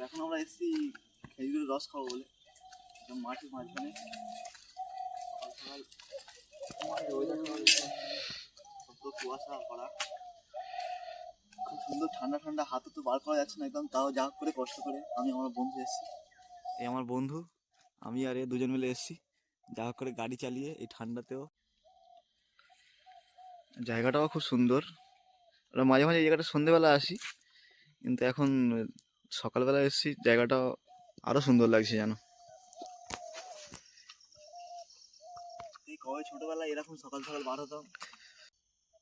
এখন আমরা এসেছি খেজুরের রস খাবো বলে, মাঠের মাঝখানে সকাল সকাল কুয়াশা ভরা, খুব সুন্দর ঠান্ডা ঠান্ডা, হাতে তো বার করা যাচ্ছে না একদম, তাও যা করে কষ্ট করে আমি আমার বন্ধু এসেছি। এই আমার বন্ধু, আমি আর এ দুজন মিলে এসেছি যা করে গাড়ি চালিয়ে এই ঠান্ডাতেও। জায়গাটাও খুব সুন্দর। আমরা মাঝে মাঝে এই জায়গাটা সন্ধ্যেবেলা আসি, কিন্তু এখন সকালবেলা এসেছি, জায়গাটা আরো সুন্দর লাগছে যেন। এই কবে ছোটবেলায় এরকম সকাল সকাল বার হতাম,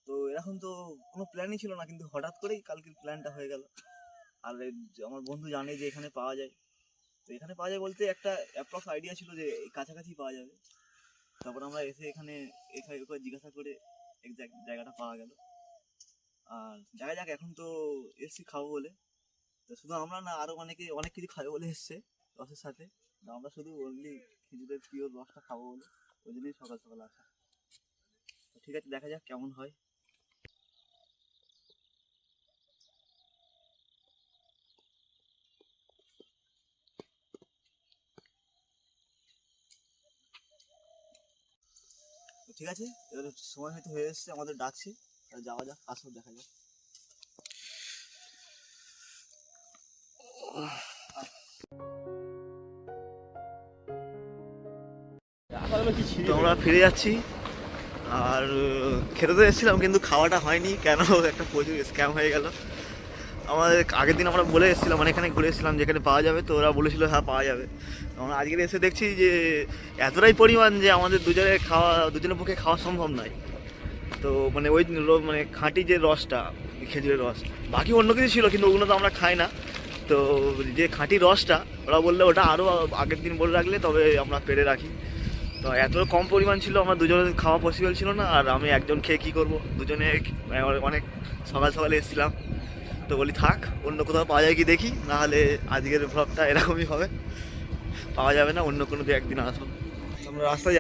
তো এরকম তো কোনো প্ল্যানই ছিল না, কিন্তু হঠাৎ করেই কালকের প্ল্যানটা হয়ে গেল। আর আমার বন্ধু জানে যে এখানে পাওয়া যায়, তো এখানে পাওয়া যায় বলতে একটা অ্যাপ্রক্স আইডিয়া ছিল যে এই কাছাকাছি পাওয়া যাবে। তারপর আমরা এসে এখানে জিজ্ঞাসা করে এক্সাক্ট জায়গাটা পাওয়া গেল। আর দেখা যাক, এখন তো এসছি খাবো বলে, তো শুধু আমরা না, আরো অনেকে অনেক কিছু খাবে বলে এসছে রসের সাথে, আমরা শুধু অনলি খেজুরের পিওর রসটা খাবো বলে ওই জন্যই সকাল সকাল আসা। ঠিক আছে, দেখা যাক কেমন হয়। ঠিক আছে, এবার সময় হয়তো হয়ে এসছে, আমাদের ডাকছে, যাওয়া যাক, আসো দেখা যাক। তো আমরা ফিরে যাচ্ছি, আর খেতে তো এসেছিলাম কিন্তু খাওয়াটা হয়নি, কেন একটা প্রচুর স্ক্যাম হয়ে গেল। আমাদের আগের দিন আমরা বলে এসেছিলাম, মানে এখানে ঘুরে এসেছিলাম যেখানে পাওয়া যাবে, তো ওরা বলেছিল হ্যাঁ পাওয়া যাবে। আমরা আজকে এসে দেখছি যে এতটাই পরিমাণ যে আমাদের দুজনের পক্ষে খাওয়া সম্ভব নয়। তো মানে ওই মানে খাঁটি যে রসটা, খেজুরের রস, বাকি অন্য কিছু ছিল কিন্তু ওগুলো তো আমরা খাই না। তো যে খাঁটি রসটা ওরা বললে ওটা আরও আগের দিন বলে রাখলে তবে আমরা পেরে রাখি। তো এত কম পরিমাণ ছিল, আমার দুজনের খাওয়া পসিবল ছিল না, আর আমি একজন খেয়ে কী করবো, দুজনে অনেক সকাল সকালে এসেছিলাম, তো বলি থাক অন্য কোথাও পাওয়া যায় কি দেখি, নাহলে আজকের ভ্লগটা এরকমই হবে, পাওয়া যাবে না, অন্য কোনো একদিন আসবো। আমরা রাস্তায়